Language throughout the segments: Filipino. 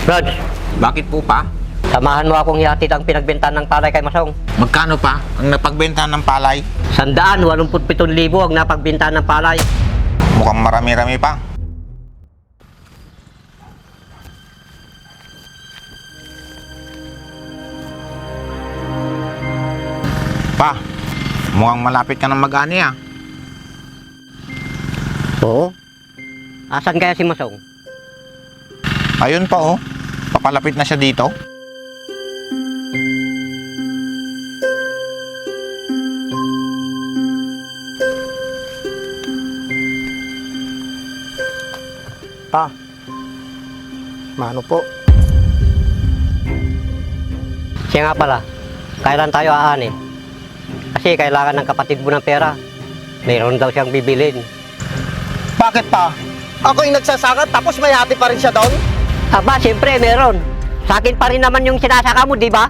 Rod, Bakit po pa? samahan mo akong ihatid ang pinagbentahan ng palay kay Masong. Magkano pa ang napagbenta ng palay? 187,000 ang napagbentahan ng palay. Mukhang marami-rami pa. Pa, mukhang malapit ka ng mag-ani ah. Oo. Asan kaya si Masong? Ayun pa oh, papalapit na siya dito. Pa, mano po? Siya nga pala, kailan tayo aanin? Kasi kailangan ng kapatid mo ng pera. Mayroon daw siyang bibilin. Bakit pa? Ako yung nagsasaka tapos may hati pa rin siya doon? Aba, siyempre meron. Sa akin pa rin naman yung sinasaka mo, di ba?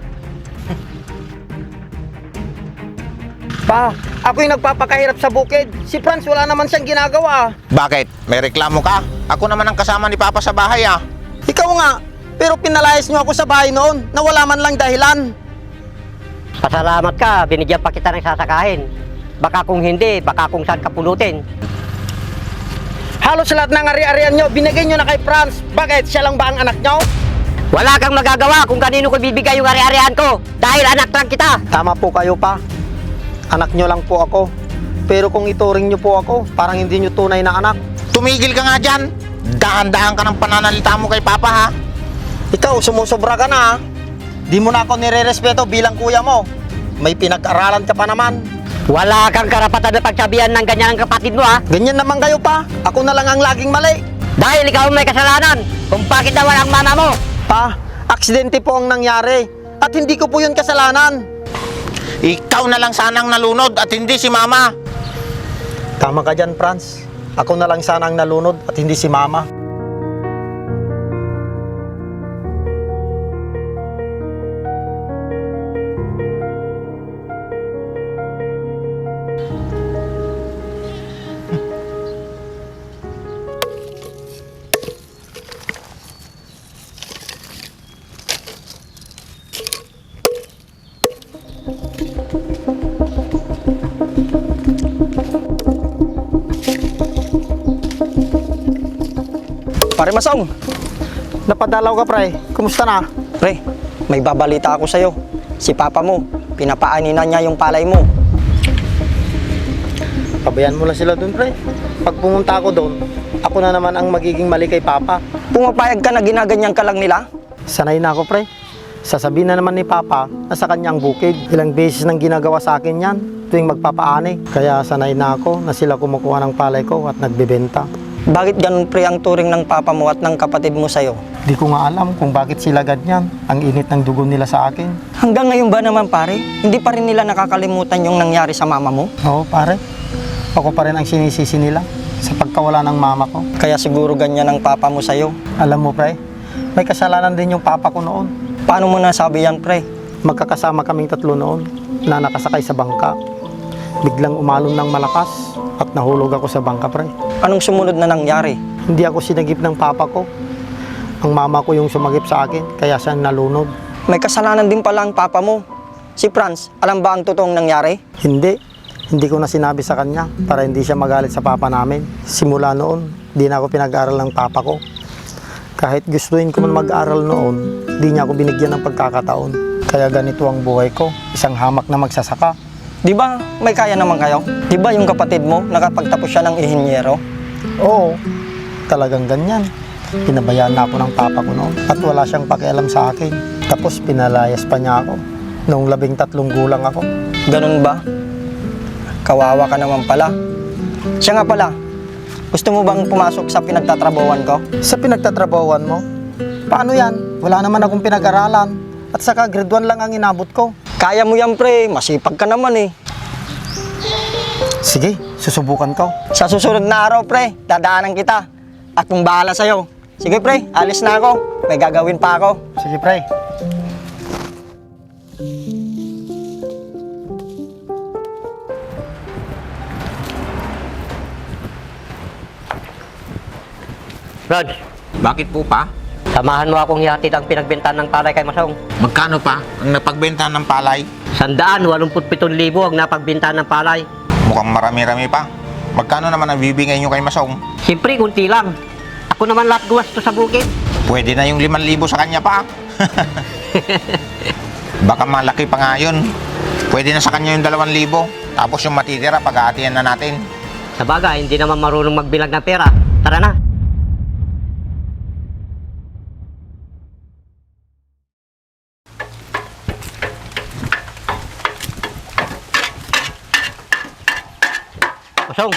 Pa, ako yung nagpapakahirap sa bukid. Si Franz wala naman siyang ginagawa. Bakit? May reklamo ka? Ako naman ang kasama ni Papa sa bahay ah. Ikaw nga, pero pinalayas niyo ako sa bahay noon na wala man lang dahilan. Pasalamat ka, binigyan pa kita ng sasakahin. Baka kung hindi, baka kung saan ka pulutin. Halos lahat ng ari-arian niyo, binigay niyo na kay Franz. Bakit? Siya lang ba ang anak niyo? Wala kang magagawa kung kanino ko bibigay yung ari-arian ko. Dahil anak lang kita. Tama po kayo pa. Anak niyo lang po ako. Pero kung ituring niyo po ako, parang hindi niyo tunay na anak. Tumigil ka nga dyan. Dahan-dahan ka ng pananalita mo kay Papa ha. Ikaw, sumusobra ka na ha. Di mo na ako nire-respeto bilang kuya mo. May pinag-aralan ka pa naman. Wala kang karapatan na pagsabihan ng ganyan ang kapatid mo, ha? Ganyan naman kayo pa. Ako na lang ang laging mali. Dahil ikaw ang may kasalanan kung bakit nawala ang mama mo. Pa, aksidente po ang nangyari. At hindi ko po yun kasalanan. Ikaw na lang sanang nalunod at hindi si Mama. Tama ka dyan, Franz. Ako na lang sana ang nalunod at hindi si Mama. Pare Masong, napadalaw ka pre. Kumusta na? Pre, may babalita ako sa'yo. Si Papa mo, pinapaani na niya yung palay mo. Pabayaan mo lang sila dun pre. Pag pumunta ako doon, ako na naman ang magiging mali kay Papa. Pumapayag ka na ginaganyan ka lang nila? Sanay na ako pre. Sasabihin na naman ni Papa na sa kanyang bukid. Ilang beses nang ginagawa sa akin yan tuwing magpapaani. Kaya sanay na ako na sila kumukuha ng palay ko at nagbebenta. Bakit ganun pre ang turing ng Papa mo at ng kapatid mo sa'yo? Di ko nga alam kung bakit sila ganyan. Ang init ng dugo nila sa akin. Hanggang ngayon ba naman pare, hindi pa rin nila nakakalimutan yung nangyari sa mama mo? Oo pare. Ako pa rin ang sinisisi nila sa pagkawala ng mama ko. Kaya siguro ganyan ang Papa mo sa'yo. Alam mo pre, may kasalanan din yung papa ko noon. Paano mo nasabi yan pre? Magkakasama kaming tatlo noon na nakasakay sa bangka. Biglang umalon ng malakas at nahulog ako sa bangka pre. Anong sumunod na nangyari? Hindi ako sinagip ng papa ko. Ang mama ko yung sumagip sa akin, kaya siya nalunod. May kasalanan din pala ang Papa mo. Si Franz, alam ba ang totoong nangyari? Hindi ko na sinabi sa kanya para hindi siya magalit sa papa namin. Simula noon, di na ako pinag-aral ng papa ko. Kahit gustuin ko man mag-aral noon, di niya ako binigyan ng pagkakataon. Kaya ganito ang buhay ko, isang hamak na magsasaka. Di ba may kaya naman kayo? Di ba yung kapatid mo nakapagtapos siya ng inhinyero? Oo, talagang ganyan. Pinabayaan na ako ng papa ko noon at wala siyang pakialam sa akin. Tapos pinalayas pa niya ako noong 13 gulang ako. Ganun ba? Kawawa ka naman pala. Siya nga pala, gusto mo bang pumasok sa pinagtatrabawan ko? Sa pinagtatrabawan mo? Paano yan? Wala naman akong pinag-aralan. At saka grade 1 lang ang inabot ko. Kaya mo yan pre, masipag ka naman eh. Sige, susubukan ko. Sa susunod na araw pre, dadaanan kita. At kung bahala sa'yo. Sige pre, alis na ako. May gagawin pa ako. Sige, pre. Rod, Bakit po pa? Samahan mo akong hihatid ang pinagbentahan ng palay kay Masong. Magkano pa ang napagbenta ng palay? 187,000 ang napagbentahan ng palay. Mukhang marami-rami pa. Magkano naman ang bibigay nyo kay Masong? Siyempre, kunti lang. Ako naman lahat gawas to sa bukid. Pwede na yung 5,000 sa kanya pa. Baka malaki pa nga yun. Pwede na sa kanya yung 2,000. Tapos yung matitira, pag-aatiyan na natin. Sa bagay, hindi naman marunong magbilang ng pera. Tara na. Masong,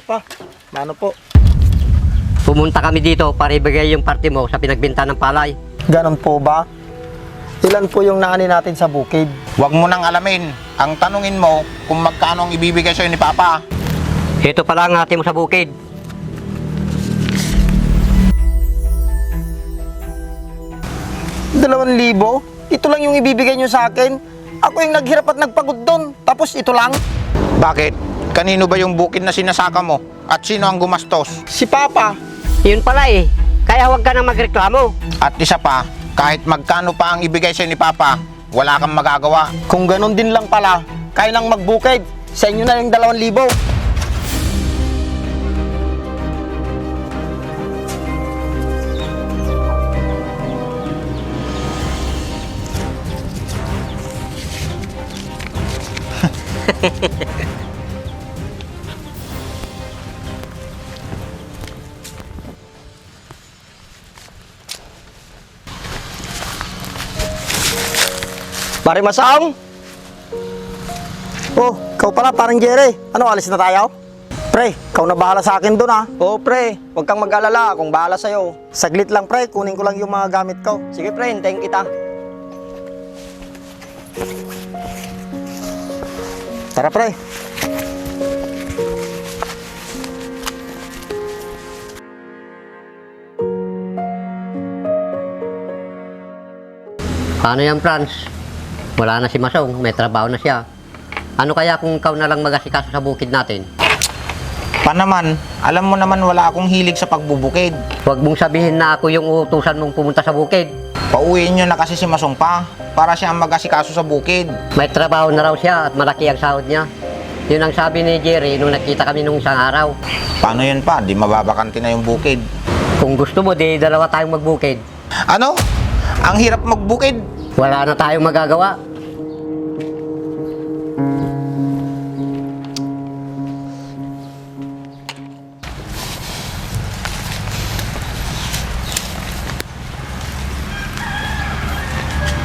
Opa, mano po? pumunta kami dito para ibigay yung parte mo sa pinagbenta ng palay. Ganon po ba? Ilan po yung naani natin sa bukid? Huwag mo nang alamin. Ang tanungin mo kung magkano ang ibibigay sa'yo ni Papa. Ito pala ang ate mo sa bukid. Dalawang libo? Ito lang yung ibibigay nyo sa akin? Ako yung naghirap at nagpagod doon. Tapos ito lang? Bakit? Kanino ba yung bukid na sinasaka mo? At sino ang gumastos? Si Papa. Yun pala eh. Kaya huwag ka na magreklamo. At isa pa, kahit magkano pa ang ibigay sa'yo ni Papa, wala kang magagawa. Kung ganon din lang pala, kaya lang magbukid. Sa inyo na yung 2,000. Pare Masong! Oh, ikaw pala, parang Jerry. Ano, alis na tayo? Pre, ikaw na bahala sa akin doon ha. Oo pre, huwag kang mag-alala, akong bahala sa'yo. Saglit lang pre, kunin ko lang yung mga gamit ko. Sige pre, hintayin kita. Tara pre. Paano yan, Franz? Wala na si Masong, may trabaho na siya. Ano kaya kung ikaw na lang mag-asikaso sa bukid natin? Pa naman, alam mo naman wala akong hilig sa pagbubukid. Huwag mong sabihin na ako yung uutusan mong pumunta sa bukid. Pauwiin nyo na kasi si Masong pa, para siya ang mag-asikaso sa bukid. May trabaho na raw siya at malaki ang sahod niya. Yun ang sabi ni Jerry nung nakita kami nung isang araw. Paano yun pa? Di mababakante na yung bukid. Kung gusto mo, di dalawa tayong magbukid. Ano? Ang hirap magbukid. Wala na tayong magagawa.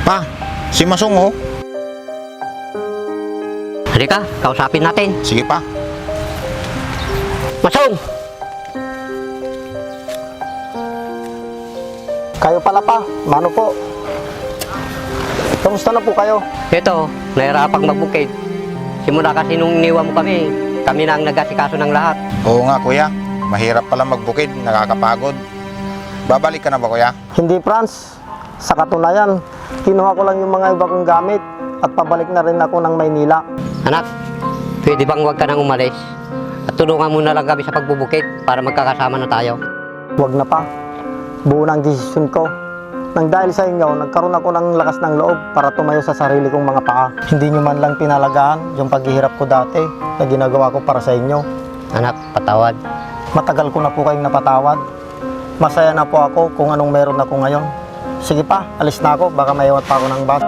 Pa, si Masong oh. Halika, kausapin natin. Sige pa. Masong! Kayo pala pa, mano po? Kamusta na po kayo? Ito, nahirapang magbukid. Simula kasi nung iniwan mo kami na ang nag-asikaso ng lahat. Oo nga kuya, mahirap pala magbukid, nakakapagod. Babalik ka na ba kuya? Hindi Franz, sa katunayan, kinuha ko lang yung mga iba kong gamit at pabalik na rin ako ng Maynila. Anak, pwede bang huwag ka nang umalis? At tulungan mo na lang kami sa pagbubukid para magkakasama na tayo. Huwag na pa. Buo na ang desisyon ko. Nang dahil sa inyo, nagkaroon ako ng lakas ng loob para tumayo sa sarili kong mga paa. Hindi nyo man lang pinalagaan yung paghihirap ko dati na ginagawa ko para sa inyo. Anak, patawad. Matagal ko na po kayong napatawad. Masaya na po ako kung anong meron ako ngayon. Sige pa, alis na ako, baka maiwan pa ako ng bus.